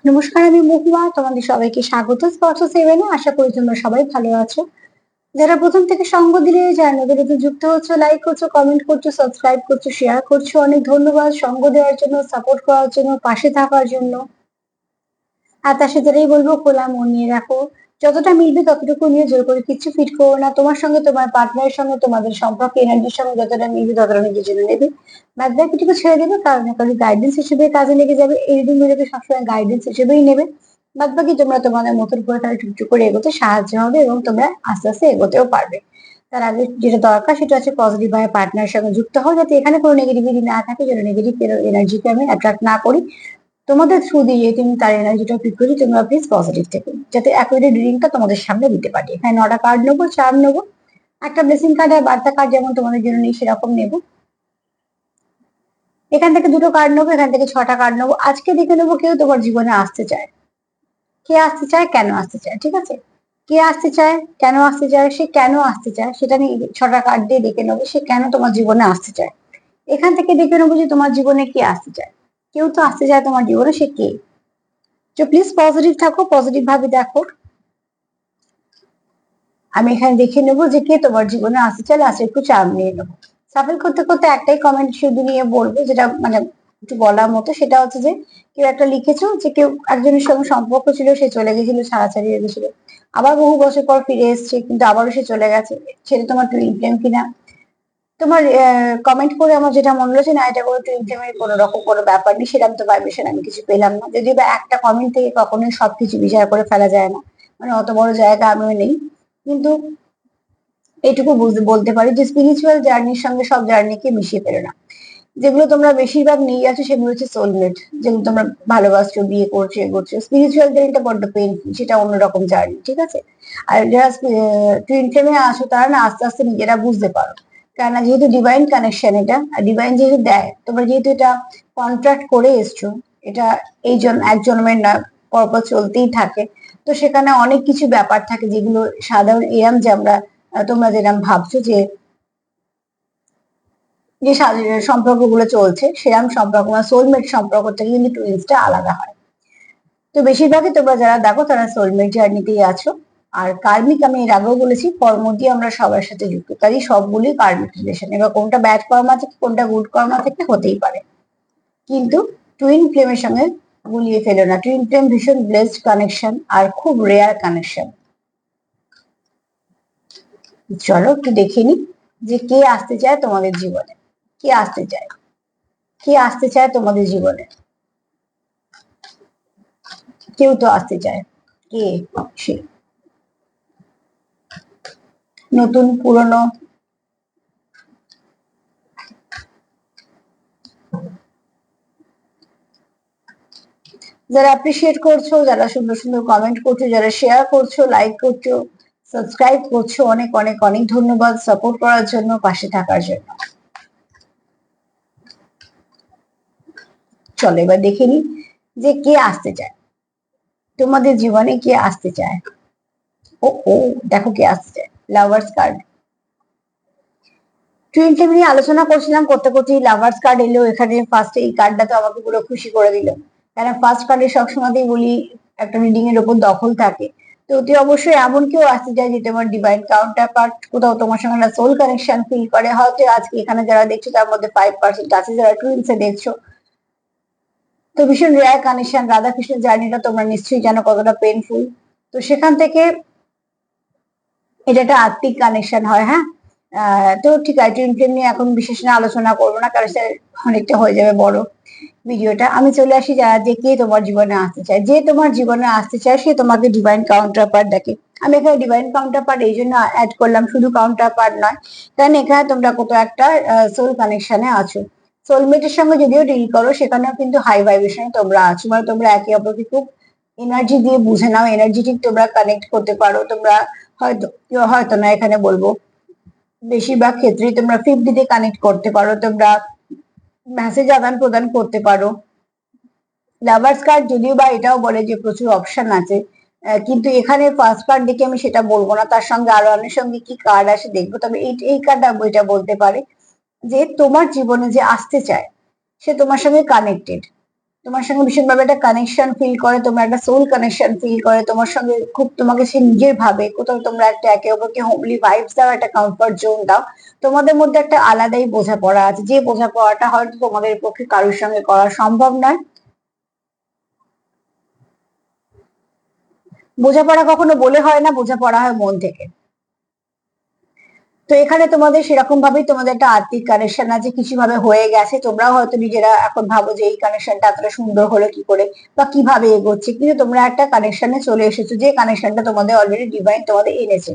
নমস্কার, আমি মহুয়া। তোমাদের সবাইকে স্বাগত স্পর্শ সেভেনে। আশা করি তোমরা সবাই ভালো আছো। যারা প্রথম থেকে সঙ্গ দিলে, যারা নতুন নতুন যুক্ত হচ্ছে, লাইক করছো, কমেন্ট করছো, সাবস্ক্রাইব করছো, শেয়ার করছো, অনেক ধন্যবাদ সঙ্গ দেওয়ার জন্য, সাপোর্ট করার জন্য, পাশে থাকার জন্য। আর তার সাথে এটাই বলবো, খোলা মন নিয়ে রাখো। যতটা মিলবে ততটুকু নিয়ে জোর করে কিচ্ছু ফিট করো না। তোমার সঙ্গে, তোমার পার্টনারের সঙ্গে, তোমাদের সম্পর্ক এনার্জির সঙ্গে যতটা মিলবে ততটা নিজের জন্য নেবে। বাদ বাকিটুকু ছেড়ে দেবে, কারণ কারোর গাইডেন্স হিসেবে কাজে লেগে যাবে। এই রিডিং গুলোকে সবসময় গাইডেন্স হিসেবেই নেবে। বাদ বাকি তোমরা তোমাদের মতন করে তাহলে টুকটুক করে এগোতে সাহায্য হবে এবং তোমরা আস্তে আস্তে এগোতেও পারবে। তার আগে যেটা দরকার সেটা হচ্ছে পজিটিভ ভাবে পার্টনারের সঙ্গে যুক্ত হও, যাতে এখানে কোনো নেগেটিভিটি না থাকে, যেন নেগেটিভ এনার্জিকে আমি অ্যাট্রাক্ট না করি। তোমাদের থ্রু দিয়ে তুমি তার এনার্জিটা পিক করি। তোমরা প্লিজ পজিটিভ থেকো, যাতে অ্যাকুরেট রিডিংটা তোমাদের সামনে দিতে পারি। এখানে 9টা কার্ড নেবো, 4 নেবো, একটা ব্লেসিং কার্ড আর বার্তা কার্ড যেমন তোমাদের জন্য নেই সেরকম নেবো। এখান থেকে 2টো কার্ড নেবো, এখান থেকে 6টা কার্ড নেবো। আজকে দেখে নেবো কেউ তোমার জীবনে আসতে চায়, কে আসতে চায়, কেন আসতে চায়। ঠিক আছে, কে আসতে চায়, কেন আসতে চায়, সে কেন আসতে চায় সেটা নিয়ে 6টা কার্ড দিয়ে দেখে নেবো সে কেন তোমার জীবনে আসতে চায়। এখান থেকে দেখে নেবো যে তোমার জীবনে কে আসতে চায়। কেউ তো আসতে চায় তোমার জীবনে, সে কে। তো প্লিজ পজিটিভ থাকো, পজিটিভ ভাবে দেখো। আমি এখানে দেখে নেবো যে কে তোমার জীবনে আসতে চায়। লাস্টে একটু চাপ নিয়ে নেবো। সাফল করতে করতে একটাই কমেন্ট শুধু নিয়ে বলবো, যেটা মানে একটু বলার মতো, সেটা হচ্ছে যে কেউ একটা লিখেছো যে কেউ একজনের সঙ্গে সম্পর্ক ছিল, সে চলে গেছিল, ছাড়াছাড়ি হয়ে গেছিল, আবার বহু বছর পর ফিরে এসছে, কিন্তু আবারও সে চলে গেছে। সেটা তোমার টুইন ফ্লেম কিনা। তোমার কমেন্ট করে আমার যেটা মনে হচ্ছে, না এটা কোনো টুইন ফ্লেমের কোনো রকম কোনো ব্যাপার নেই, সেরকম তো ভাইব্রেশন আমি কিছু পেলাম না। যদিও বা একটা কমেন্ট থেকে কখনোই সবকিছু বিচার করে ফেলা যায় না, মানে অত বড় জায়গা আমিও নেই। কিন্তু এইটুকু বলতে পারি যে স্পিরিচুয়াল জার্নির সঙ্গে সব জার্নিকে মিশিয়ে ফেলো না। যেগুলো তোমরা বেশিরভাগ নিয়ে যাচ্ছ সেগুলো হচ্ছে সোলমেট, যেগুলো তোমরা ভালোবাসছো, বিয়ে করছো, এগোচ্ছো। স্পিরিচুয়াল জার্নিটা বড্ড পেইনফুল, সেটা অন্যরকম জার্নি। ঠিক আছে, আর যারা টুইন ফ্লেমে আসো তারা না আস্তে আস্তে নিজেরা বুঝতে পারো। কেননা যেহেতু ডিভাইন কানেকশন এটা, আর ডিভাইন যেহেতু দেয়, তোমরা যেহেতু এটা কন্ট্রাক্ট করে এসছো, এটা এই জন্য এক জন্মের না, পরপর চলতেই থাকে। তো সেখানে অনেক কিছু ব্যাপার থাকে যেগুলো সাধারণ এরম যে আমরা তোমরা যেরকম ভাবছো যে যে সম্পর্কগুলো চলছে সেরকম সম্পর্ক না, সোলমেট সম্পর্ক থেকে কিন্তু টুইন্সটা আলাদা হয়। তো বেশিরভাগই তোমরা যারা দেখো তারা সোলমেট জার্নিতেই আছো। আর কার্মিক, আমি এর আগেও বলেছি, কর্ম দিয়ে আমরা সবার সাথে যুক্ত, তাই সবগুলি কার্মিক রিলেশন। এবার কোনটা ব্যাড কর্মা থেকে কোনটা গুড কর্মা থেকে হতেই পারে, কিন্তু টুইন ফ্লেমের সঙ্গে গুলিয়ে ফেলো না। টুইন ফ্লেম ভীষণ ব্লেসড কানেকশন আর খুব রেয়ার কানেকশন। চলো একটু দেখে নি যে কে আসতে চায় তোমাদের জীবনে, কে আসতে চায়, কে আসতে চায় তোমাদের জীবনে। কেউ তো আসতে চায়, কে সে? নতুন, পুরনো, যারা অ্যাপ্রিসিয়েট করছো, যারা সুন্দর সুন্দর কমেন্ট করছো, যারা শেয়ার করছো, লাইক করছো, সাবস্ক্রাইব করছো, অনেক অনেক অনেক ধন্যবাদ সাপোর্ট করার জন্য, পাশে থাকার জন্য। চলো এবার দেখে নি যে কে আসতে চায় তোমাদের জীবনে, কে আসতে চায়। ও ও, দেখো কে আসতে চায়, লাভার্স কার্ড। টুইন ফ্লেম নিয়ে আলোচনা করছিলাম, করতে করতে লাভার্স কার্ড এলো এখানে ফার্স্ট। এই কার্ডটা তো আমাকে পুরো খুশি করে দিল, কারণ ফার্স্ট কার্ডে সবসময়তেই বলি একটা রিডিং এর উপর দখল থাকে। তো অতি অবশ্যই এমন কেউ আসতে চায় যে তোমার ডিভাইন কাউন্টার পার্ট, কোথাও তোমার সঙ্গে একটা সোল কানেকশন ফিল করে। হয়তো আজকে এখানে যারা দেখছো তার মধ্যে 5% আছে যারা টুইন্সে দেখছো। তো ভীষণ রেয়ার কানেকশন। রাধা কৃষ্ণের জার্নিটা তোমরা নিশ্চয়ই জানো কতটা পেনফুল। তো সেখান থেকে এটা একটা আত্মিক কানেকশন হয়। হ্যাঁ, তো ঠিক আছে, টুইন ফ্লেম নিয়ে এখন বিশেষ না আলোচনা করবো না, কারণ সেটা অনেকটা হয়ে যাবে বড় ভিডিওটা। আমি চলে আসি যারা যে কে তোমার জীবনে আসতে চায়। যে তোমার জীবনে আসতে চায় সে তোমাকে ডিভাইন কাউন্টার পার্ট দেখে। আমি এখানে ডিভাইন কাউন্টার পার্ট এই জন্য অ্যাড করলাম, শুধু কাউন্টার পার্ট নয়, কারণ এখানে তোমরা কোথাও একটা সোল কানেকশনে আছো। সোলমেটের সঙ্গে যদিও ডিল করো, সেখানেও কিন্তু হাই ভাইব্রেশনে তোমরা আছো, মানে তোমরা একে অপরকে খুব এনার্জি দিয়ে বুঝে নাও, এনার্জেটিক তোমরা কানেক্ট করতে পারো। তোমরা হয়তো, হয়তো না, এখানে বলবো বেশিরভাগ ক্ষেত্রেই তোমরা 50 দিয়ে কানেক্ট করতে পারো, তোমরা মেসেজ আদান প্রদান করতে পারো। লাভার্স কার্ড যদিও বা এটাও বলে যে প্রচুর অপশন আছে, কিন্তু এখানে ফার্স্ট কার্ড দেখে আমি সেটা বলবো না, তার সঙ্গে আরো সঙ্গে কি কার্ড আসে দেখবো। তবে এই কার্ডটা বইটা বলতে পারে যে তোমার জীবনে যে আসতে চায় সে তোমার সঙ্গে কানেক্টেড। তোমার সঙ্গে ভীষণভাবে একটা কানেকশন ফিল করে, তোমার একটা সোল কানেকশন ফিল করে, তোমার সঙ্গে খুব তোমাকে সে নিজের ভাবে, কোথাও তোমরা একটা একে অপরকে হোমলি ভাইবস দাও, একটা কমফর্ট জোন দাও। তোমাদের মধ্যে একটা আলাদাই বোঝাপড়া আছে, যে বোঝাপড়াটা হয়তো তোমাদের পক্ষে কারোর সঙ্গে করা সম্ভব নয়। বোঝাপড়া কখনো বলে হয় না, বোঝাপড়া হয় মন থেকে। তো এখানে তোমাদের সেরকম ভাবেই তোমাদের একটা আত্মিক কানেকশন আছে, কিছু ভাবে হয়ে গেছে, তোমরাও হয়তো নিজেরা এখন ভাবো যে এই কানেকশনটা এতটা সুন্দর হলো কি করে বা কিভাবে এগোচ্ছে, কিন্তু তোমরা একটা কানেকশনে চলে এসেছো, যে কানেকশনটা তোমাদের অলরেডি ডিভাইন তোমাদের এনেছে।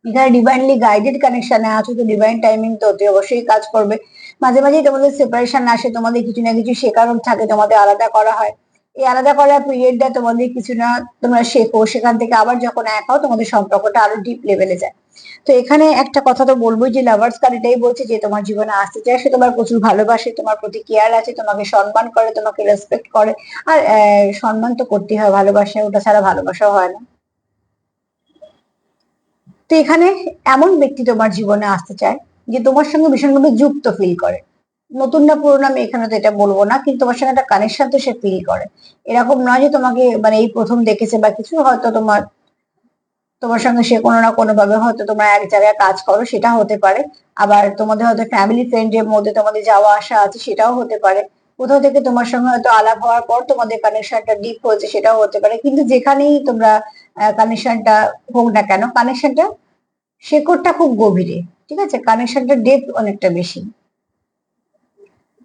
এখানে ডিভাইনলি গাইডেড কানেকশনে আছো, তো ডিভাইন টাইমিং তো অতি অবশ্যই কাজ করবে। মাঝে মাঝেই তোমাদের সেপারেশন আসে, তোমাদের কিছু না কিছু শেখার থাকে, তোমাদের আলাদা করা হয়। এই আলাদা করার পিরিয়ডটা তোমাদের কিছু না তোমরা শেখো, সেখান থেকে আবার যখন এক হও তোমাদের সম্পর্কটা আরো ডিপ লেভেলে যায়। তো এখানে একটা কথা তো বলবোই যে লাভার্স কার্ড এটাই বলছে যে তোমার জীবনে আসতে চায়, সে তোমার প্রচুর ভালোবাসে, তোমার প্রতি কেয়ার আছে, তোমাকে সম্মান করে, তোমাকে রেসপেক্ট করে। আর সম্মান তো করতেই হয়, ভালোবাসা ওটা ছাড়া ভালোবাসা হয় না। তো এখানে এমন ব্যক্তি তোমার জীবনে আসতে চায় যে তোমার সঙ্গে ভীষণভাবে যুক্ত ফিল করে। নতুন না পুরোনো আমি এখানে তো এটা বলবো না, কিন্তু তোমার সঙ্গে একটা কানেকশন তো সে ফিল করে। এরকম নয় যে তোমাকে মানে এই প্রথম দেখেছে বা কিছু, হয়তো তোমার তোমার সঙ্গে সে কোনো না কোনো ভাবে হয়তো তোমরা এক জায়গায় কাজ করো, সেটা হতে পারে। আবার তোমাদের হয়তো ফ্যামিলি ফ্রেন্ড এর মধ্যে তোমাদের যাওয়া আসা আছে, সেটাও হতে পারে। কোথাও থেকে তোমার সঙ্গে হয়তো আলাপ হওয়ার পর তোমাদের কানেকশনটা ডিপ হয়েছে, সেটাও হতে পারে। কিন্তু যেখানেই তোমরা কানেকশনটা হোক না কেন, কানেকশনটা শেকড়টা খুব গভীরে, ঠিক আছে, কানেকশনটা ডেপথ অনেকটা বেশি।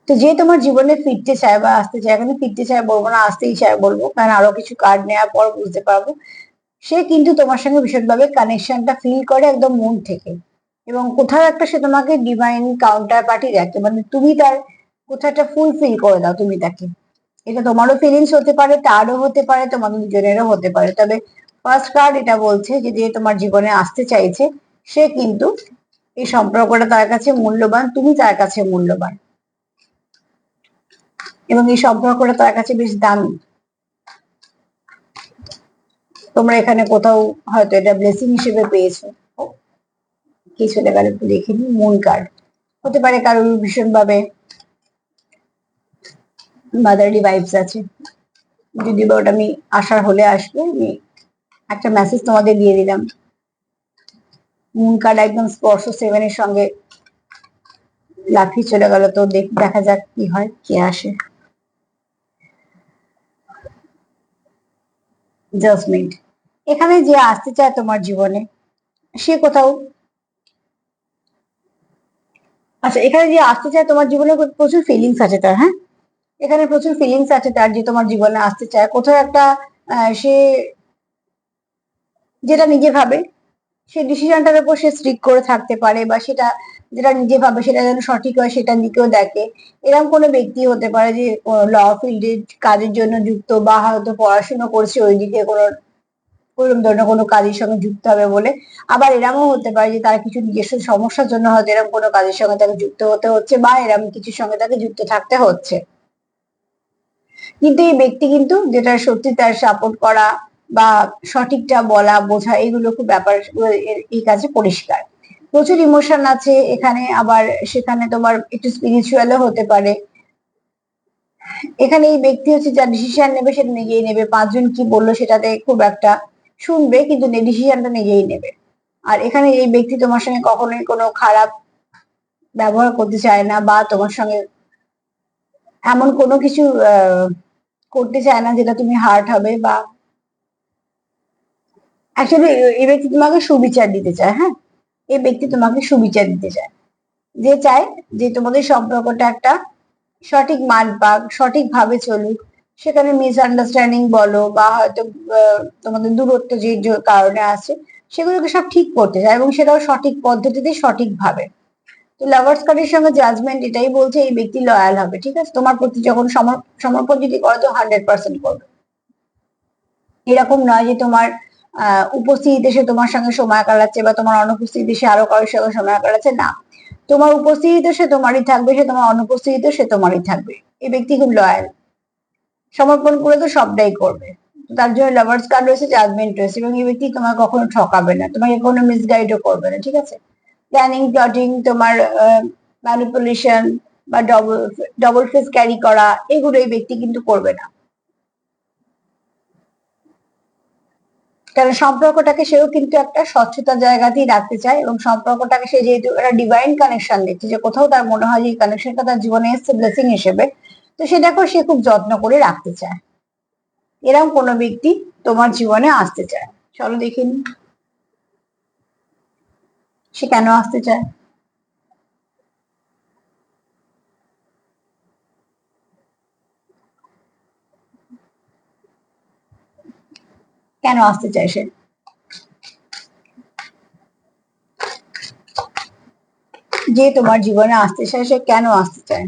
তো যে তোমার জীবনে ফিরতে চায় বা আসতে চায়, এখানে ফিরতে চায় বলবো না, আসতেই চায় বলবো, কারণ আরো কিছু কার্ড নেওয়ার পর বুঝতে পারবো। সে কিন্তু তোমার সঙ্গে ভীষণভাবে কানেকশনটা ফিল করে একদম মন থেকে, এবং কোথাও একটা সে তোমাকে ডিভাইন কাউন্টার পার্টি রাখে, মানে তুমি তার কোথাও একটা ফুলফিল করে দাও তুমি তাকে। এটা তোমারও ফিলিংস হতে পারে, তারও হতে পারে, তোমাদের দুজনেরও হতে পারে। তবে ফার্স্ট কার্ড এটা বলছে যে যে তোমার জীবনে আসতে চাইছে, সে কিন্তু এই সম্পর্কটা তার কাছে মূল্যবান, তুমি তার কাছে মূল্যবান, এবং এই সম্পর্কটা তার কাছে বেশ দামি। তোমরা এখানে কোথাও হয়তো এটা ব্লেসিং হিসেবে পেয়েছো। কি চলে গেল একটু দেখে নি, মুন কার্ড হতে পারে কারোর ভীষণ ভাবে মাদারলি ভাইবস আছে। যদি বা ওটা আমি আসার হলে আসবে, আমি একটা মেসেজ তোমাদের দিয়ে দিলাম। মুন কার্ড একদম স্পর্শ সেভেনের সঙ্গে লাফিয়ে চলে গেল, তো দেখা যাক কি হয়, কে আসে। জাজমেন্ট, এখানে যে আসতে চায় তোমার জীবনে, সে কোথাও, আচ্ছা এখানে যে আসতে চায় তোমার জীবনে প্রচুর ফিলিংস আছে তার, হ্যাঁ, এখানে প্রচুর ফিলিংস আছে তার, যে তোমার জীবনে আসতে চায় কোথাও একটা সে যেটা নিজে ভাবে, সে ডিসিশনটার উপর সে স্ট্রিক্ট করে থাকতে পারে, বা সেটা যেটা নিজে ভাবে সেটা যেন সঠিক হয় সেটার দিকেও দেখে। এরকম কোনো ব্যক্তি হতে পারে যে ল ফিল্ডের কাজের জন্য যুক্ত, বা হয়তো পড়াশোনা করছে ওই দিকে কোনো ওরকম ধরনের কোনো কাজের সঙ্গে যুক্ত হবে বলে। আবার এরকমও হতে পারে যে তার কিছু নিজস্ব সমস্যার জন্য হয়তো এরকম কোনো কাজের সঙ্গে তাকে যুক্ত হতে হচ্ছে, বা এরকম কিছুর সঙ্গে তাকে যুক্ত থাকতে হচ্ছে। কিন্তু এই ব্যক্তি কিন্তু যেটা সত্যি তার সাপোর্ট করা বা সঠিকটা বলা বোঝা, এগুলো খুব ব্যাপার এই কাজে পরিষ্কার। প্রচুর ইমোশন আছে এখানে, আবার সেখানে তোমার একটু স্পিরিচুয়ালও হতে পারে। এখানে এই ব্যক্তি হচ্ছে যা ডিসিশন নেবে সেটা নিজেই নেবে, পাঁচজন কি বললো সেটাতে খুব একটা শুনবে, কিন্তু ডিসিশনটা নিজেই নেবে। আর এখানে এই ব্যক্তি তোমার সঙ্গে কখনোই কোনো খারাপ ব্যবহার করতে চায় না, বা তোমার সঙ্গে এমন কোনো কিছু করতে চায় না যেটা তুমি হার্ট হবে, বা অ্যাকচুয়ালি এই ব্যক্তি তোমাকে সুবিচার দিতে চায়, হ্যাঁ, এই ব্যক্তি তোমাকে সুবিচার দিতে চায়, যে চায় যে তোমাদের সম্পর্কটা একটা সঠিক মান পাক, সঠিক ভাবে চলুক। সেখানে মিসআন্ডারস্ট্যান্ডিং বলো বা হয়তো তোমাদের দূরত্ব যে যে কারণে আছে, সেগুলোকে সব ঠিক করতে চায়, এবং সেটাও সঠিক পদ্ধতিতে সঠিক ভাবে। তো লাভার্স কার্ডের সঙ্গে জাজমেন্ট এটাই বলছে এই ব্যক্তি লয়াল হবে, ঠিক আছে, তোমার প্রতি যখন সমর্পণ যদি করো তো 100% করবে। এরকম নয় যে তোমার উপস্থিতিতে সে তোমার সঙ্গে সময় কাটাচ্ছে, বা তোমার অনুপস্থিতিতে সে আরো কারোর সঙ্গে সময় কাটাচ্ছে, না, তোমার উপস্থিতিতে সে তোমারই থাকবে, সে তোমার অনুপস্থিতিতে সে তোমারই থাকবে। এই ব্যক্তি খুব লয়াল, সমর্পণ করে তো সবটাই করবে। তার জন্য লাভার্স কার্ড রয়েছে, জাজমেন্ট রয়েছে, এবং এই ব্যক্তি তোমাকে কখনো ঠকাবে না, তোমাকে কোনো মিসগাইডও করবে না, ঠিক আছে। প্ল্যানিং প্লটিং তোমার ম্যানিপুলেশন বা ডবল ফেস ক্যারি করা, এগুলো এই ব্যক্তি কিন্তু করবে না। কারণ সম্পর্কটাকে সেও কিন্তু একটা স্বচ্ছতার জায়গাতেই রাখতে চায়, এবং সম্পর্কটাকে সে যেহেতু একটা ডিভাইন কানেকশন দেখছে, যে কোথাও তার মনে হয় যে এই কানেকশনটা তার জীবনে এসছে ব্লেসিং হিসেবে, তো সেটাকেও সে খুব যত্ন করে রাখতে চায়। এরকম কোনো ব্যক্তি তোমার জীবনে আসতে চায়। চলো দেখিনি সে কেন আসতে চায়। কেন আসতে চায় সে? যে তোমার জীবনে আসতে চায় সে কেন আসতে চায়?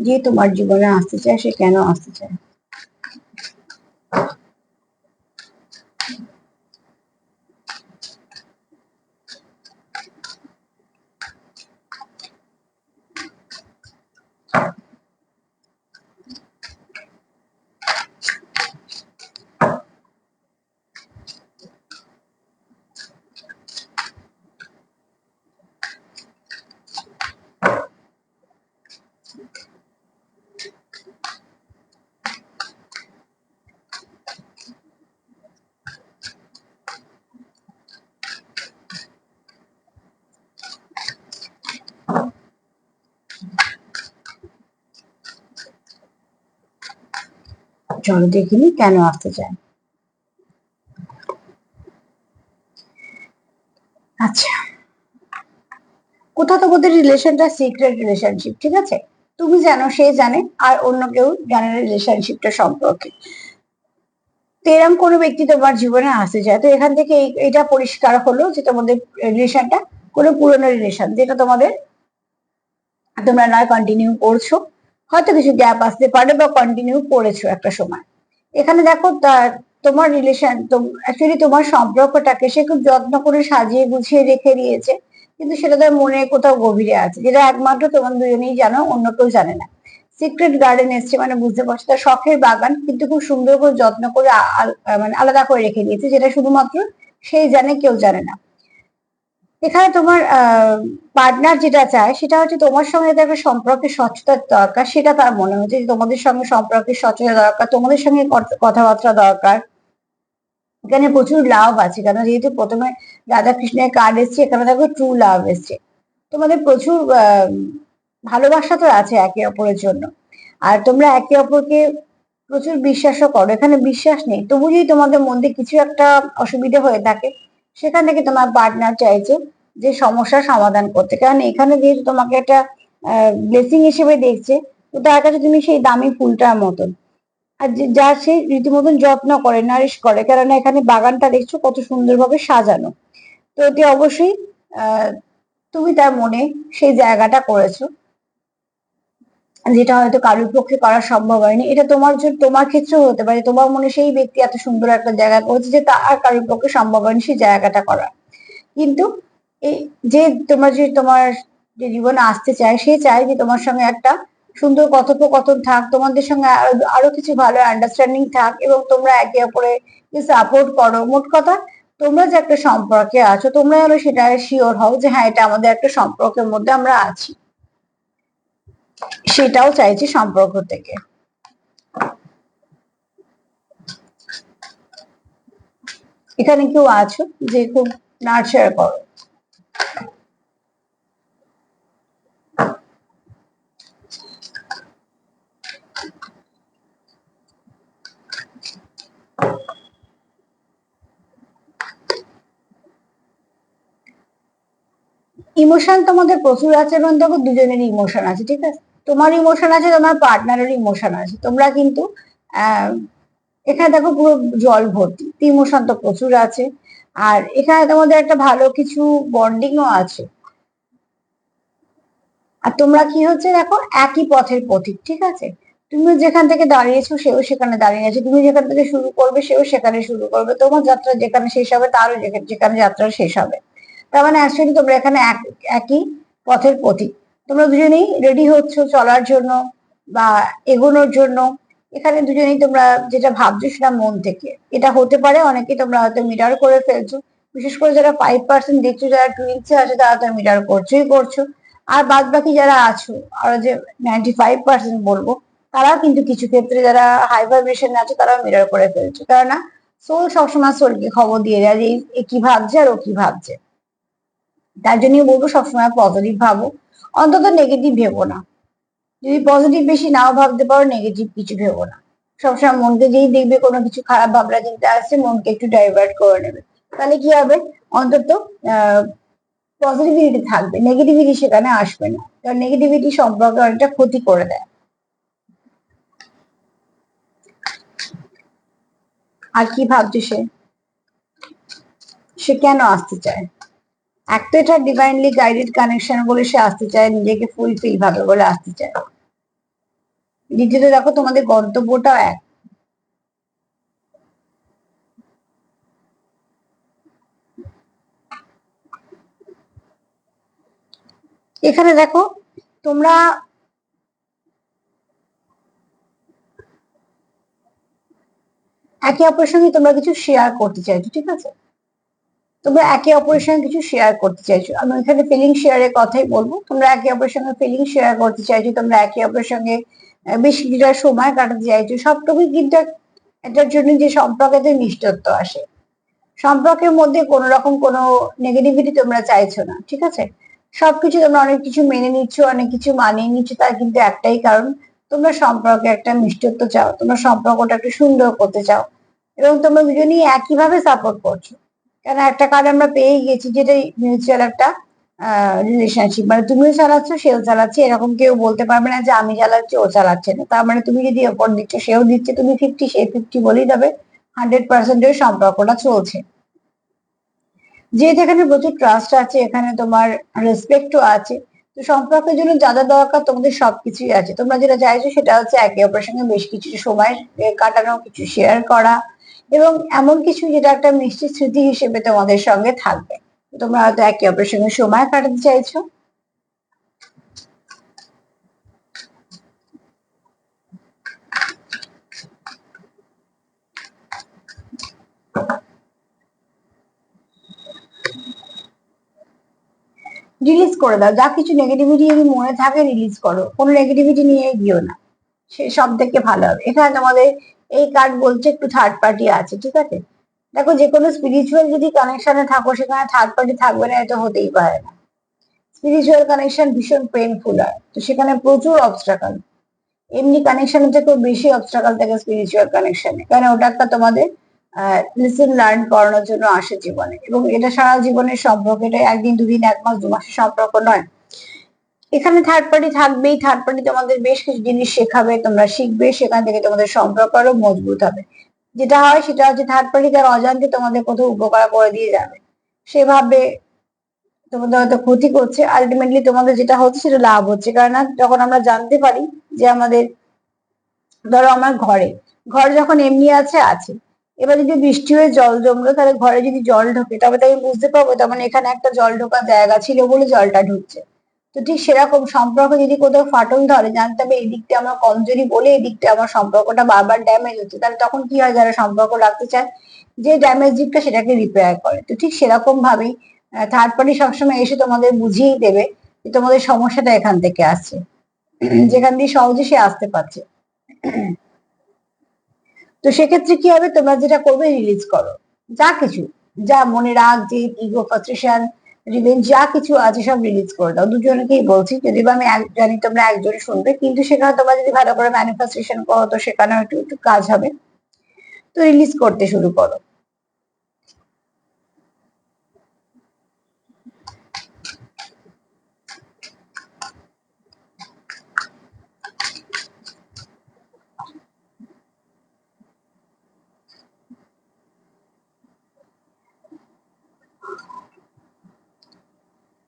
যে তোমার জীবনে আসতে চায় সে কেন আসতে চায়? চলো দেখিনি কেন আসতে চায়। আচ্ছা, কোথাও তোমাদের রিলেশনটা সিক্রেট রিলেশনশিপ, ঠিক আছে? তুমি জানো, সে জানে, আর অন্য কেউ জানে না রিলেশনশিপটা সম্পর্কে। তো এরকম কোনো ব্যক্তি তোমার জীবনে আসতে চায়। তো এখান থেকে এটা পরিষ্কার হলো যে তোমাদের রিলেশনটা কোনো পুরনো রিলেশন, যেটা তোমাদের তোমরা নয় কন্টিনিউ করছো, হয়তো কিছু গ্যাপ আসতে পারে, বা কন্টিনিউ করেছো একটা সময়। এখানে দেখো তোমার রিলেশন তো অ্যাকচুয়ালি তোমার সম্পর্কটাকে সে খুব যত্ন করে সাজিয়ে গুছিয়ে রেখে দিয়েছে, কিন্তু সেটা তার মনে কোথাও গভীরে আছে, যেটা একমাত্র তোমার দুজনেই জানো, অন্য কেউ জানে না। সিক্রেট গার্ডেন এসছে মানে বুঝতে পারছো, তার শখের বাগান কিন্তু খুব সুন্দর করে যত্ন করে মানে আলাদা করে রেখে দিয়েছে, যেটা শুধুমাত্র সেই জানে, কেউ জানে না। এখানে তোমার পার্টনার যেটা চায় সেটা হচ্ছে তোমার সঙ্গে যাতে একটা সম্পর্কের স্বচ্ছতার দরকার, সেটা তার মনে হচ্ছে যে তোমাদের সঙ্গে সম্পর্কের স্বচ্ছতা দরকার, তোমাদের সঙ্গে কথাবার্তা দরকার। এখানে প্রচুর লাভ আছে, কারণ যেহেতু প্রথমে রাধা কৃষ্ণের কার্ড এসছে, এখানে দেখো ট্রু লাভ এসছে। তোমাদের প্রচুর ভালোবাসা তো আছে একে অপরের জন্য, আর তোমরা একে অপরকে প্রচুর বিশ্বাসও করো। এখানে বিশ্বাস নেই, তবু যদি তোমাদের মধ্যে কিছু একটা অসুবিধা হয়ে থাকে, সেখান থেকে তোমার পার্টনার চাইছে যে সমস্যার সমাধান করতে, কারণ এখানে যেহেতু তোমাকে একটা ব্লেসিং হিসেবে দেখছে, তো তার কাছে তুমি সেই দামি ফুলটার মতন, আর যা সে রীতিমতন যত্ন করে, নারিশ করে, কেননা এখানে বাগানটা দেখছো কত সুন্দরভাবে সাজানো। তো এটি অবশ্যই আহ তুমি তার মনে সেই জায়গাটা করেছো, যেটা হয়তো কারোর পক্ষে করা সম্ভব হয়নি। এটা তোমার জন্য, তোমার ক্ষেত্রেও হতে পারে, তোমার মনে সেই ব্যক্তি এত সুন্দর একটা জায়গা করেছে যে তা আর কারোর পক্ষে সম্ভব হয়নি সেই জায়গাটা করা। কিন্তু এই যে তোমার যে জীবনে আসতে চায়, সে চায় যে তোমার সঙ্গে একটা সুন্দর কথোপকথন থাক, তোমাদের সঙ্গে আরো কিছু ভালো আন্ডারস্ট্যান্ডিং থাক, এবং তোমরা একে অপরকে সাপোর্ট করো। মোট কথা, তোমরা যে একটা সম্পর্কে আছো, তোমরা যেন সেটা শিওর হও যে হ্যাঁ, এটা আমাদের একটা সম্পর্কের মধ্যে আমরা আছি, সেটাও চাইছি সম্পর্ক থেকে। এখানে কেউ আছো যে খুব নার্চার করো। ইমোশন তোমাদের প্রচুর আছে, এবং দেখো দুজনেরই ইমোশন আছে, ঠিক আছে? তোমার ইমোশন আছে, তোমার পার্টনারের ইমোশন আছে, তোমরা কিন্তু আহ এখানে দেখো পুরো জল ভর্তি, ইমোশন তো প্রচুর আছে। আর এখানে তোমাদের একটা ভালো কিছু বন্ডিংও আছে। আর তোমরা কি হচ্ছে দেখো, একই পথের পথিক, ঠিক আছে? তুমি যেখান থেকে দাঁড়িয়েছো সেও সেখানে দাঁড়িয়ে আছে, তুমি যেখান থেকে শুরু করবে সেও সেখানে শুরু করবে, তোমার যাত্রা যেখানে শেষ হবে তারও যেখানে যাত্রা শেষ হবে। তার মানে অ্যাকচুয়ালি তোমরা এখানে একই পথের পথিক। তোমরা দুজনেই রেডি হচ্ছ চলার জন্য বা এগোনোর জন্য। এখানে দুজনেই তোমরা যেটা ভাবছো সেটা মন থেকে, এটা হতে পারে অনেকে তোমরা হয়তো মিরার করে ফেলছো, বিশেষ করে যারা 5% দেখছো, যারা টুইনসে আছে তারা তো মিটার করছো। আর বাদ বাকি যারা আছো, আর যে 95% বলবো, তারা কিন্তু কিছু ক্ষেত্রে যারা হাই ভাইব্রেশন আছে তারাও মিরর করে ফেলছে। কেননা সোল সবসময় সোলকে খবর দিয়ে দেয় যে এ কি ভাবছে আর ও কি ভাবছে। তার জন্যই বলবো সবসময় পজিটিভ ভাবো, অন্তত নেগেটিভ ভেবো না। যদি পজিটিভ বেশি নাও ভাবতে পারো, নেগেটিভ কিছু ভেবো না। সবসময় মনকে যেই দেখবে কোনো কিছু খারাপ ভাবনা চিন্তা আসছে, মনকে একটু ডাইভার্ট করে নেবে। তাহলে কি হবে, অন্তত পজিটিভিটি থাকবে, নেগেটিভিটি সেখানে আসবে না। কারণ নেগেটিভিটি সম্পর্কে অনেকটা ক্ষতি করে দেয়। আর কি ভাবছে সে, সে কেন আসতে চায়? এক তো এটা ডিভাইনলি গাইডেড কানেকশন বলে সে আসতে চায়, নিজেকে ফুলফিল ভাবে বলে আসতে চায়। দ্বিতীয়ত দেখো তোমাদের গন্তব্যটাও এক। এখানে দেখো তোমরা একে অপরের সঙ্গে তোমরা কিছু শেয়ার করতে চাইছো, ঠিক আছে? তোমরা একে অপরের সঙ্গে কিছু শেয়ার করতে চাইছো। আমি এখানে ফিলিং শেয়ারের কথাই বলবো। তোমরা একে অপরের সঙ্গে ফিলিং শেয়ার করতে চাইছো, তোমরা একে অপরের সঙ্গে বেশ কিছুটা সময় কাটাতে চাইছো। সবটুকুই কিন্তু এটার জন্য যে সম্পর্কেতে মিষ্টত্ব আসে। সম্পর্কের মধ্যে কোনো রকম কোনো নেগেটিভিটি তোমরা চাইছো না, ঠিক আছে? সবকিছু তোমরা অনেক কিছু মেনে নিচ্ছ, অনেক কিছু মানিয়ে নিচ্ছ, তার কিন্তু একটাই কারণ, তোমরা সম্পর্কে একটা মিষ্টত্ব চাও, তোমরা সম্পর্কটা একটু সুন্দর করতে চাও, এবং তোমরা দুজনেই একইভাবে সাপোর্ট করছো। কেন একটা কার্ড আমরা পেয়ে গেছি, যেটা মিউচুয়াল একটা রিলেশনশিপ, মানে তুমিও চালাচ্ছ সেও চালাচ্ছে, এরকম কেউ বলতে পারবে না যে আমি চালাচ্ছি ও চালাচ্ছে না। তার মানে তুমি যদি এফোর্ট দিচ্ছ, সেও দিচ্ছে, তুমি 50 সে 50 বলেই তবে 100% সম্পর্কটা চলছে। যেহেতু এখানে প্রচুর ট্রাস্ট আছে, এখানে তোমার রেসপেক্টও আছে, তো সম্পর্কের জন্য যা যা দরকার তোমাদের সবকিছুই আছে। তোমরা যেটা চাইছো সেটা হচ্ছে একে অপরের সঙ্গে বেশ কিছু সময় কাটানো, কিছু শেয়ার করা, এবং এমন কিছু যেটা একটা মিষ্টি স্মৃতি হিসেবে তোমাদের সঙ্গে থাকবে। তোমরা হয়তো একে অপরের সঙ্গে সময় কাটাতে চাইছো। রিলিজ করে দাও, যা কিছু নেগেটিভিটি যদি মনে থাকে রিলিজ করো, কোনো নেগেটিভিটি নিয়ে গিয়েও না, সে সব থেকে ভালো হবে। এখানে তোমাদের এই কার্ড বলছে একটু থার্ড পার্টি আছে, ঠিক আছে? দেখো যে কোনো স্পিরিচুয়াল যদি কানেকশনে থাকো, সেখানে থার্ড পার্টি থাকবে না, এটা হতেই পারে না। স্পিরিচুয়াল কানেকশন ভীষণ পেইনফুল হয়, তো সেখানে প্রচুর অবস্ট্রাকল, এমনি কানেকশনের থেকেও বেশি অবস্ট্রাকল থাকে স্পিরিচুয়াল কানেকশনে। কারণ ওটা একটা তোমাদের লিসন লার্ন করানোর জন্য আসে জীবনে, এবং এটা সারা জীবনের সম্পর্ক, এটা একদিন দুদিন এক মাস দু মাসের সম্পর্ক নয়। এখানে থার্ড পার্টি থাকবেই, থার্ড পার্টি তোমাদের বেশ কিছু জিনিস শেখাবে, তোমরা শিখবে, সেখান থেকে তোমাদের সম্পর্ক আরো মজবুত হবে। যেটা হয় সেটা হচ্ছে থার্ড পার্টি তার অজান্তে তোমাদের কোথাও উপকার করে দিয়ে যাবে, সেভাবে তোমাদের হয়তো ক্ষতি করছে, আলটিমেটলি তোমাদের যেটা হচ্ছে সেটা লাভ হচ্ছে। কারণ যখন আমরা জানতে পারি যে আমাদের, ধরো আমার ঘরে, ঘর যখন এমনি আছে আছে, এবার যদি বৃষ্টি হয়ে জল জমলো, তাহলে ঘরে যদি জল ঢোকে তবে তো আমি বুঝতে পারবো তার মানে এখানে একটা জল ঢোকার জায়গা ছিল বলে জলটা ঢুকছে। তো ঠিক সেরকম সম্পর্ক যদি কোথাও ফাটল ধরে, জানতে হবে এই দিকটা আমার কমজোরি বলে এই দিকটা আমার সম্পর্কটা বারবার ড্যামেজ হচ্ছে, তাহলে তখন কি হয়, যারা সম্পর্ক রাখতে চায় যে ড্যামেজ দিকটা সেটাকে রিপেয়ার করে। তো ঠিক সেরকম ভাবেই থার্ড পার্টি সবসময় এসে তোমাদের বুঝিয়েই দেবে যে তোমাদের সমস্যাটা এখান থেকে আসছে, যেখান দিয়ে সহজে সে আসতে পারছে। তো সেক্ষেত্রে কি হবে, তোমরা যেটা করবে রিলিজ করো, যা কিছু, যা মনে রাগ, যে ইগো, ফ্রাস্ট্রেশন, রিভেঞ্জ, যা কিছু আছে সব রিলিজ করে দাও। দুজনকেই বলছি, যদি বা আমি জানি তোমরা একজনে শুনবে, কিন্তু সেখানে তোমরা যদি ভালো করে ম্যানিফেস্টেশন করো তো সেখানেও একটু একটু কাজ হবে। তো রিলিজ করতে শুরু করো।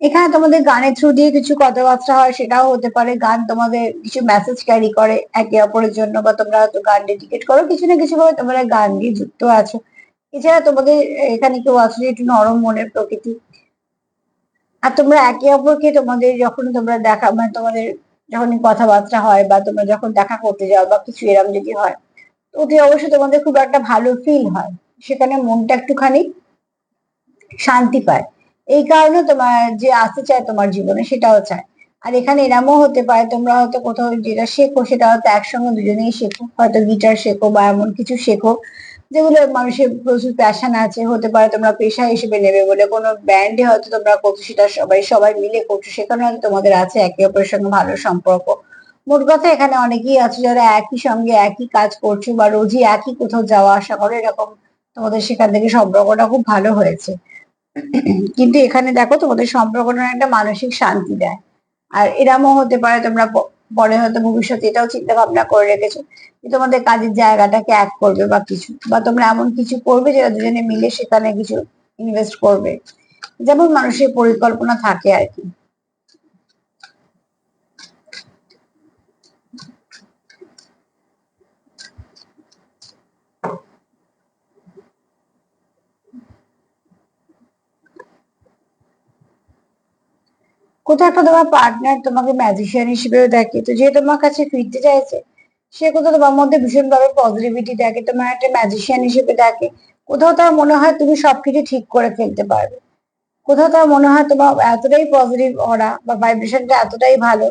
এখানে তোমাদের গানের থ্রু দিয়ে কিছু কথাবার্তা হয়, সেটাও হতে পারে। গান তোমাদের কিছু মেসেজ ক্যারি করে একে অপরের জন্য, বা তোমরা হয়তো গান ডেডিকেট করো, কিছু না কিছু ভাবে তোমরা গান দিয়ে যুক্ত আছো। এছাড়া তোমাদের এখানে কেউ আছে একটু নরম মনের প্রকৃতি, আর তোমরা একে অপরকে তোমাদের যখন তোমরা দেখা, মানে তোমাদের যখন কথাবার্তা হয় বা তোমরা যখন দেখা করতে যাও বা কিছু এরকম যদি হয়, তো ওটি অবশ্যই তোমাদের খুব একটা ভালো ফিল হয়, সেখানে মনটা একটুখানি শান্তি পায়। এই কারণে তোমার যে আসতে চায় তোমার জীবনে সেটাও চায়। আর এখানে এরমও হতে পারে তোমরা হয়তো কোথাও যেটা শেখো সেটা হয়তো একসঙ্গে দুজনেই শেখো, হয়তো গিটার শেখো বা এমন কিছু শেখো যেগুলো মানুষের প্রচুর প্যাশন আছে, হতে পারে তোমরা পেশা হিসেবে নেবে বলে কোনো ব্যান্ডে হয়তো তোমরা করছো, সেটা সবাই সবাই মিলে করছো, সেখানে হয়তো তোমাদের আছে একে অপরের সঙ্গে ভালো সম্পর্ক। মোট কথা এখানে অনেকেই আছে যারা একই সঙ্গে একই কাজ করছো বা রোজই একই কোথাও যাওয়া আসা করো, এরকম তোমাদের সেখান থেকে সম্পর্কটা খুব ভালো হয়েছে। কিন্তু এখানে দেখো তোমাদের সম্পর্কটা একটা মানসিক শান্তি দেয়। আর এরমও হতে পারে তোমরা পরে হয়তো ভবিষ্যতে এটাও চিন্তা ভাবনা করে রেখেছো যে তোমাদের কাজের জায়গাটাকে এক করবে বা কিছু, বা তোমরা এমন কিছু করবে যেটা দুজনে মিলে সেখানে কিছু ইনভেস্ট করবে, যেমন মানুষের পরিকল্পনা থাকে আর কি। কোথাও একটা তোমার পার্টনার তোমাকে ম্যাজিশিয়ান হিসেবেও দেখে, তো যে তোমার কাছে ফিরতে চাইছে সে কোথাও তোমার মধ্যে ভীষণ ভাবে পজিটিভিটি দেখে, তোমার একটা ম্যাজিশিয়ান হিসেবে দেখে। কোথাও তার মনে হয় তুমি সবকিছু ঠিক করে ফেলতে পারবে, কোথাও তার মনে হয় তোমার এতটাই পজিটিভ অরা বা ভাইব্রেশনটা এতটাই ভালো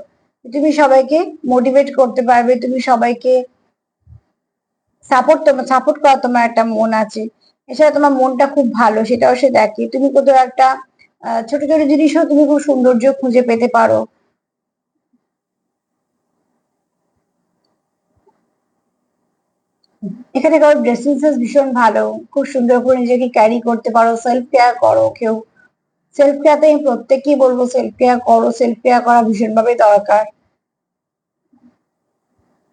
তুমি সবাইকে মোটিভেট করতে পারবে, তুমি সবাইকে সাপোর্ট করা তোমার একটা মন আছে। এছাড়া তোমার মনটা খুব ভালো সেটাও সে দেখে, তুমি কোথাও একটা ছোট ছোট জিনিসও তুমি খুব সৌন্দর্য খুঁজে পেতে পারো। এখানে কারো ড্রেসিং সেন্স ভীষণ ভালো, খুব সুন্দর করে নিজেকে ক্যারি করতে পারো, সেলফ কেয়ার করো কেউ। সেলফ কেয়ার তো আমি প্রত্যেককেই বলবো সেলফ কেয়ার করো, সেলফ কেয়ার করা ভীষণ ভাবে দরকার।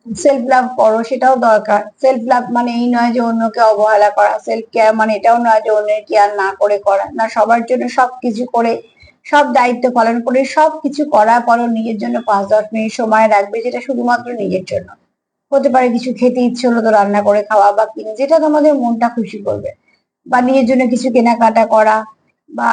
সেলফ লাভ করো সেটাও দরকার। সেলফ লাভ মানে এই নয় যে অন্যকে অবহেলা করা, সেলফ কেয়ার মানে এটাও নয় যে অন্যের কেয়ার না করে করা, না সবার জন্য সবকিছু করে সব দায়িত্ব পালন করে সবকিছু করার পরও নিজের জন্য 5-10 মিনিট সময় রাখবে, যেটা শুধুমাত্র নিজের জন্য। হতে পারে কিছু খেতে ইচ্ছে হলো তো রান্না করে খাওয়া, বা কিনে যেটা তোমাদের মনটা খুশি করবে, বা নিজের জন্য কিছু কেনাকাটা করা, বা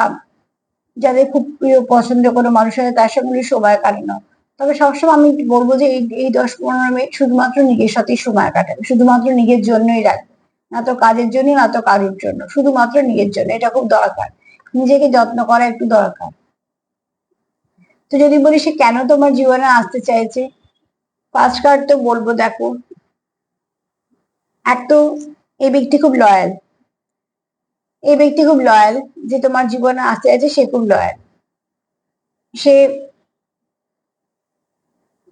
যাদের খুব প্রিয় পছন্দ কোনো মানুষ আছে তার সঙ্গে সময় কাটানো। তবে সবসময় আমি বলবো যে এই 10-15 মিনিট শুধুমাত্র নিজের সাথেই সময় কাটাবে, শুধুমাত্র নিজের জন্যই রাখবে, না তো কাজের জন্য না তো কারোর জন্য, শুধুমাত্র নিজের জন্য, এটা খুব দরকার। নিজেকে যত্ন করা একটু দরকার। তো যদি বলি সে কেন তোমার জীবনে আসতে চাইছে, ফার্স্ট কার্ড তো বলবো দেখো, এক তো এই ব্যক্তি খুব লয়াল, এই ব্যক্তি খুব লয়াল, যে তোমার জীবনে আসতে চাইছে সে খুব লয়াল। সে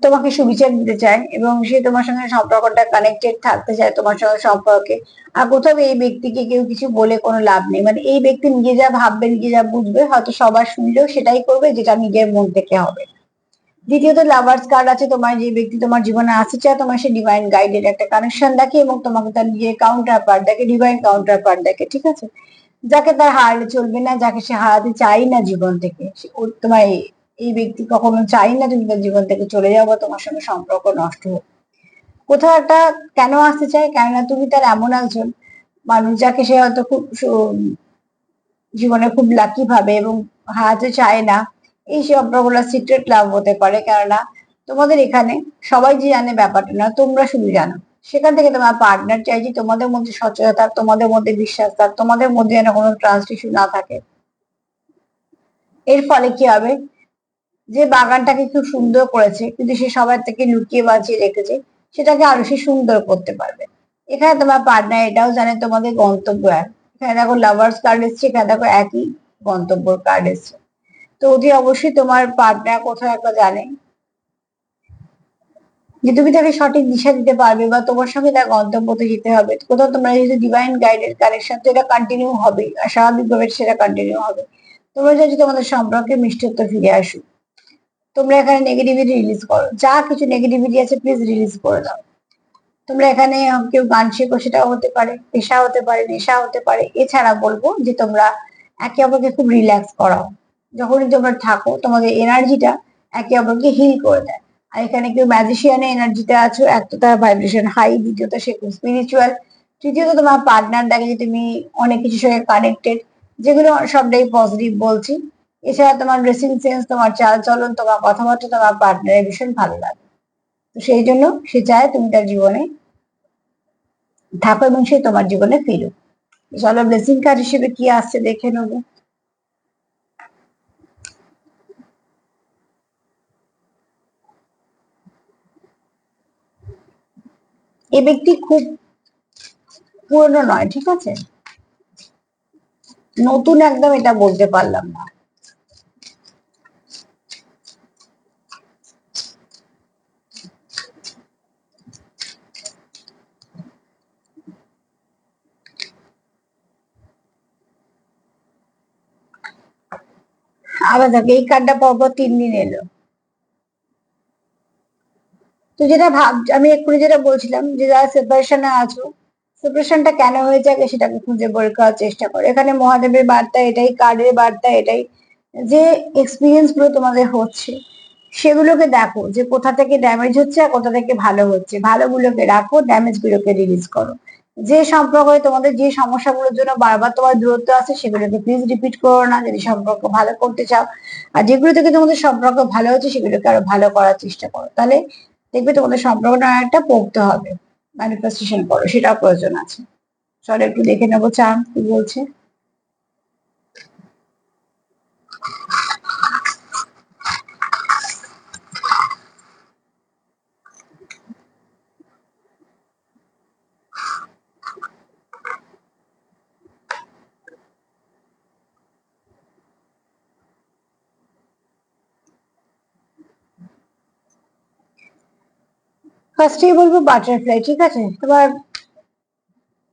তোমাকে সুবিচার দিতে চায় এবং সে তোমার সঙ্গে সম্পর্কটা কানেক্টেড থাকতে চায় তোমার সঙ্গে সম্পর্কে। আর কোথাও এই ব্যক্তিকে কেউ কিছু বলে কোনো লাভ নেই, মানে এই ব্যক্তি নিজে যা ভাববে নিজে যা বুঝবে হয়তো সবার শুনলেও সেটাই করবে যেটা নিজের মন থেকে হবে। দ্বিতীয়ত লাভার্স কার্ড আছে, তোমার যে ব্যক্তি তোমার জীবনে আসতে চায় তোমার সে ডিভাইন গাইডের একটা কানেকশন দেখে এবং তোমাকে তার নিজের কাউন্টার পার্ট দেখে, ডিভাইন কাউন্টার পার্ট দেখে, ঠিক আছে। যাকে তার হারালে চলবে না, যাকে সে হারাতে চাই না জীবন থেকে, তোমার এই ব্যক্তি কখনো চাই না তুমি তার জীবন থেকে চলে যাও বা তোমার সঙ্গে সম্পর্ক নষ্ট হোক। কোথাও একটা কেন আসতে চায়, কেননা তুমি তার এমন একজন মানুষ যাকে সে হয়তো খুব জীবনে খুব লাকি ভাবে এবং হারাতে চায় না। এই সম্পর্কগুলো সিক্রেট লাভ হতে পারে, কেননা তোমাদের এখানে সবাই যে জানে ব্যাপারটা না, তোমরা শুধু জানো। সেখান থেকে তোমার পার্টনার চাই যে তোমাদের মধ্যে স্বচ্ছতা থাক, তোমাদের মধ্যে বিশ্বাস থাক, তোমাদের মধ্যে যেন কোনো ট্রাস্ট ইস্যু না থাকে। এর ফলে কি হবে, যে বাগানটাকে খুব সুন্দর করেছে কিন্তু সে সবার থেকে লুকিয়ে বাঁচিয়ে রেখেছে, সেটাকে আরো সে সুন্দর করতে পারবে। এখানে তোমার পার্টনার এটাও জানে তোমাদের গন্তব্য এক। এখানে দেখো লাভার্স কার্ড এসছে, এখানে দেখো একই গন্তব্যর কার্ড এসছে। তো অতি অবশ্যই তোমার পার্টনার কোথাও একটা জানে যে তুমি তাকে সঠিক দিশা দিতে পারবে বা তোমার সঙ্গে তার গন্তব্যতে যেতে হবে। কোথাও তোমরা যদি ডিভাইন গাইডের কানেকশন, তো এটা কন্টিনিউ হবে আর স্বাভাবিকভাবে সেটা কন্টিনিউ হবে। তোমরা যদি তোমাদের সম্পর্কে মিষ্টত্ব ফিরে আসুক, তোমরা এখানে নেগেটিভিটি রিলিজ করো, যা কিছু নেগেটিভিটি আছে প্লিজ রিলিজ করে দাও। তোমরা এখানে কেউ গান শেখো, সেটাও হতে পারে, পেশা হতে পারে, নেশা হতে পারে। এছাড়া বলবো যে তোমরা একে অপরকে খুব রিল্যাক্স করাও, যখনই তোমরা থাকো তোমাদের এনার্জিটা একে অপরকে হিল করে দেয়। আর এখানে কেউ ম্যাজিশিয়ানের এনার্জিতে আছো, এক তো তার ভাইব্রেশন হাই, দ্বিতীয়ত সে খুব স্পিরিচুয়াল, তৃতীয়ত তোমার পার্টনার দেখে যে তুমি অনেক কিছুর সঙ্গে কানেক্টেড, যেগুলো সবটাই পজিটিভ বলছি। এছাড়া তোমার ড্রেসিং সেন্স, তোমার চাল চলন, তোমার কথাবার্তা তোমার পার্টনারের ভীষণ ভালো লাগে। তো সেই জন্য সে চায় তুমি তার জীবনে থাকো এবং সে তোমার জীবনে ফিরুক। চলো ব্লেসিং কার্ড হিসেবে কি আসছে দেখে নেবো। এই ব্যক্তি খুব পুরনো নয়, ঠিক আছে, নতুন একদম এটা বলতে পারলাম না। আবার দেখো এই কার্ডটা পরপর 3 দিন এলো। তো যেটা আমি এক্ষুনি যেটা বলছিলাম যে যারা সেপারেশনে আছো, সেপারেশনটা কেন হয়ে যাবে সেটাকে খুঁজে বের করার চেষ্টা করো। এখানে মহাদেবের বার্তা এটাই, কার্ডের বার্তা এটাই, যে এক্সপিরিয়েন্স গুলো তোমাদের হচ্ছে সেগুলোকে দেখো যে কোথা থেকে ড্যামেজ হচ্ছে আর কোথা থেকে ভালো হচ্ছে, ভালোগুলোকে রাখো, ড্যামেজ গুলোকে রিলিজ করো। যে সম্পর্কে তোমাদের যে সমস্যাগুলোর জন্য বারবার তোমার দূরত্ব আছে সেগুলোকে প্লিজ রিপিট করো না যদি সম্পর্ক ভালো করতে চাও। আর যেগুলো থেকে তোমাদের সম্পর্ক ভালো হচ্ছে সেগুলোকে আরো ভালো করার চেষ্টা করো, তাহলে দেখবে তোমাদের সম্পর্কটা একটা পড়তে হবে, ম্যানিফেস্টেশন করো, সেটা প্রয়োজন আছে। চলো একটু দেখে নেবো চান কি বলছে। ফার্স্টেই বলবো বাটারফ্লাই, ঠিক আছে, তোমার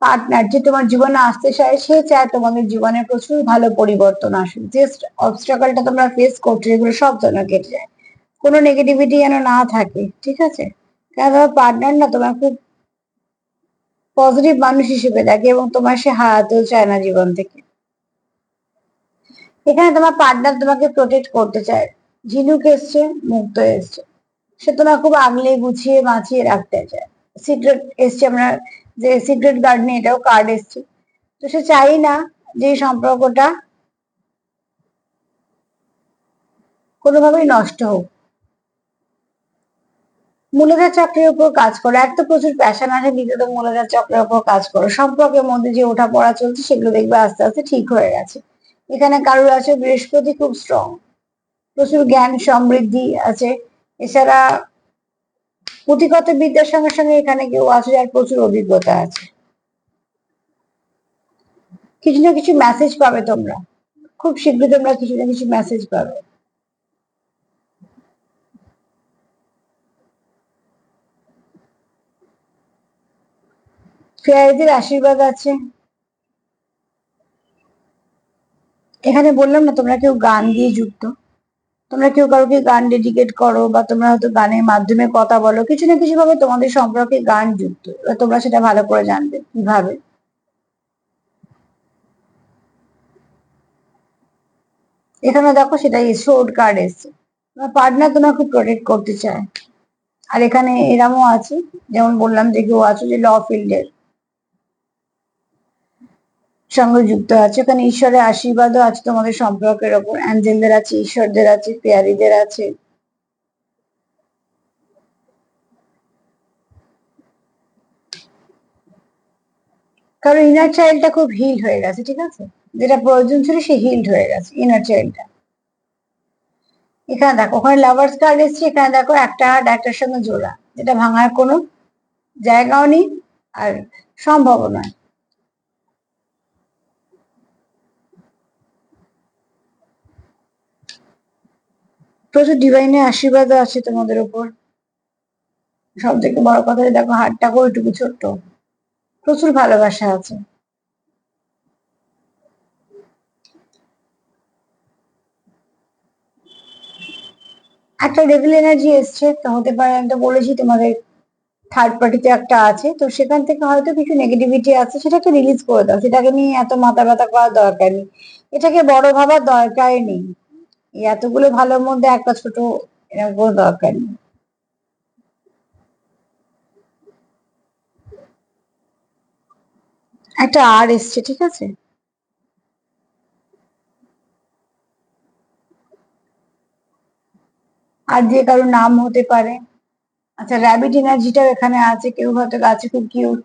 পার্টনার যে তোমার জীবনে আসতে চায় সে চায় তোমাদের জীবনে প্রচুর ভালো পরিবর্তন আসুক, যে অবস্ট্রাগলটা তোমরা ফেস করছো এগুলো সব যেন কেটে যায়, কোনো নেগেটিভিটি যেন না থাকে, ঠিক আছে। কারণ তোমার পার্টনার না তোমার খুব পজিটিভ মানুষ হিসেবে দেখে এবং তোমার সে হারাতেও চায় না জীবন থেকে। এখানে তোমার পার্টনার তোমাকে প্রোটেক্ট করতে চায়, ঝিনুক এসছে, মুক্ত এসছে, সে তোমার খুব আগলে গুছিয়ে বাঁচিয়ে রাখতে চায়। সিক্রেট এসছে, আমরা যে সিক্রেট গার্ড নিয়ে এটাও কার্ড এসছে, তো সে চাই না যে এই সম্পর্কটা কোনোভাবেই নষ্ট হোক। মূলাধার চক্রের উপর কাজ করো, এক তো প্রচুর প্যাশন আছে, দ্বিতীয়ত মূলাধার চক্রের উপর কাজ করো, সম্পর্কের মধ্যে যে ওঠা পড়া চলছে সেগুলো দেখবে আস্তে আস্তে ঠিক হয়ে গেছে। এখানে কারোর আছে বৃহস্পতি খুব স্ট্রং, প্রচুর জ্ঞান সমৃদ্ধি আছে। এছাড়া পুঁথিগত বিদ্যার সঙ্গে সঙ্গে এখানে কেউ আছে যার প্রচুর অভিজ্ঞতা আছে। কিছু না কিছু মেসেজ পাবে তোমরা, খুব শীঘ্রই তোমরা কিছু না কিছু মেসেজ পাবে। ফেয়ারিদের আশীর্বাদ আছে। এখানে বললাম না তোমরা কেউ গান দিয়ে যুক্ত, তোমরা কেউ কাউকে গান ডেডিকেট করো বা তোমরা হয়তো গানের মাধ্যমে কথা বলো, কিছু না কিছু ভাবে তোমাদের সম্পর্কে গান যুক্ত, এবার তোমরা সেটা ভালো করে জানবে কিভাবে। এখানে দেখো সেটাই সোর্ড কার্ড এসছে, তোমার পার্টনার তোমাকে প্রোটেক্ট করতে চায়। আর এখানে এরমও আছে, যেমন বললাম যে কেউ আছে যে ল ফিল্ডের সঙ্গে যুক্ত আছে, এখানে ঈশ্বরের আশীর্বাদও আছে তোমাদের সম্পর্কের ওপর, অ্যাঞ্জেলদের আছে, ঈশ্বরদের আছে, ফেয়ারিদের আছে। কারণ ইনার চাইল্ডটা খুব হিল হয়ে গেছে, ঠিক আছে, যেটা প্রয়োজন ছিল সে হিলড হয়ে গেছে ইনার চাইল্ডটা। এখানে দেখো ওখানে লাভার্স কার্ড এসছে, এখানে দেখো একটা হার্ট একটার সঙ্গে জোড়া, যেটা ভাঙার কোনো জায়গাও নেই আর সম্ভব নয়। প্রচুর ডিভাইনের আশীর্বাদ আছে তোমাদের উপর। সব থেকে বড় কথা দেখো হার্টটা ওইটুকু ছোট্ট, প্রচুর ভালোবাসা আছে। একটা ডেভিল এনার্জি এসছে, তো হতে পারে আমি তো বলেছি তোমাদের থার্ড পার্টিতে একটা আছে, তো সেখান থেকে হয়তো কিছু নেগেটিভিটি আছে, সেটাকে রিলিজ করে দাও, সেটাকে নিয়ে এত মাথা ব্যথা করার দরকার নেই, এটাকে বড় ভাবার দরকার নেই, এই এতগুলো ভালোর মধ্যে একটা ছোট এরকম কোনো দরকার নেই। একটা আর এসছে, ঠিক আছে, আর যে কারোর নাম হতে পারে। আচ্ছা র্যাবিট এনার্জিটাও এখানে আছে, কেউ হয়তো গাছে খুব কিউট।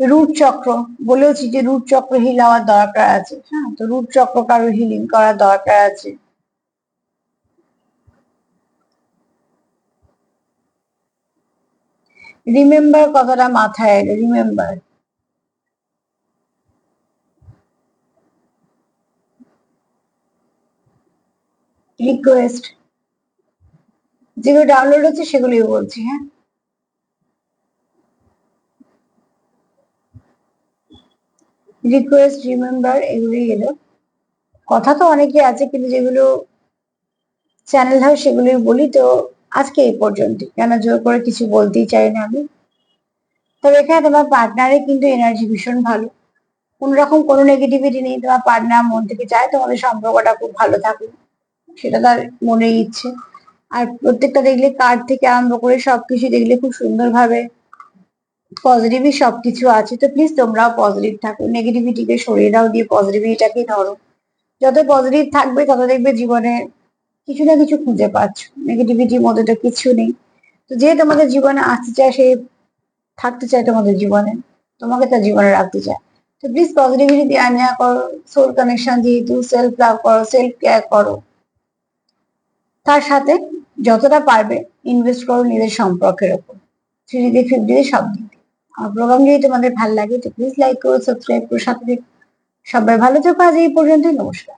রুট চক্র, বলেওছি যে রুট চক্র হিল হওয়ার দরকার আছে, হ্যাঁ, তো রুট চক্র কারোর হিলিং করার দরকার আছে। রিমেম্বার কথাটা মাথায় এলো, রিমেম্বার। রিকোয়েস্ট, যেগুলো ডাউনলোড হচ্ছে সেগুলোই বলছি। হ্যাঁ, রিকোয়েস্ট, রিমেম্বার, এগুলোই এলো। কথা তো অনেকই আছে, কিন্তু যেগুলো চ্যানেল হয় সেগুলোই বলি। তো আজকে এই পর্যন্ত, কেন জোর করে কিছু বলতেই চাই না আমি। তবে এখানে তোমার পার্টনারের কিন্তু এনার্জি ভীষণ ভালো, কোনোরকম কোনো নেগেটিভিটি নেই। তোমার পার্টনার মন থেকে চায় তোমাদের সম্পর্কটা খুব ভালো থাকুক, সেটা তার মনের ইচ্ছে। আর প্রত্যেকটা দেখলে কার্ড থেকে আরম্ভ করে সবকিছু দেখলে খুব সুন্দরভাবে পজিটিভই সবকিছু আছে। তো প্লিজ তোমরাও পজিটিভ থাকো, নেগেটিভিটিকে সরিয়ে দাও, দিয়ে পজিটিভিটাকে ধরো। যত পজিটিভ থাকবে তত দেখবে জীবনে কিছু না কিছু খুঁজে পাচ্ছ। নেগেটিভিটির মধ্যে তো কিছু নেই। তো যে তোমাদের জীবনে আসতে চায়, সে থাকতে চায় তোমাদের জীবনে, তোমাকে তার জীবনে রাখতে চায়। তো প্লিজ পজিটিভিটি দেওয়া নেওয়া করো। সোল কানেকশন, যেহেতু সেলফ লাভ করো, সেলফ কেয়ার করো, তার সাথে যতটা পারবে ইনভেস্ট করো নিজের সম্পর্কের ওপর, 3D 5D সব দিক দিয়ে। আমার প্রোগ্রাম যদি তোমাদের ভালো লাগে তো প্লিজ লাইক করো, সাবস্ক্রাইব করো, সাথে থেকো। সবাই ভালো থেকো, আজ এই পর্যন্তই, নমস্কার।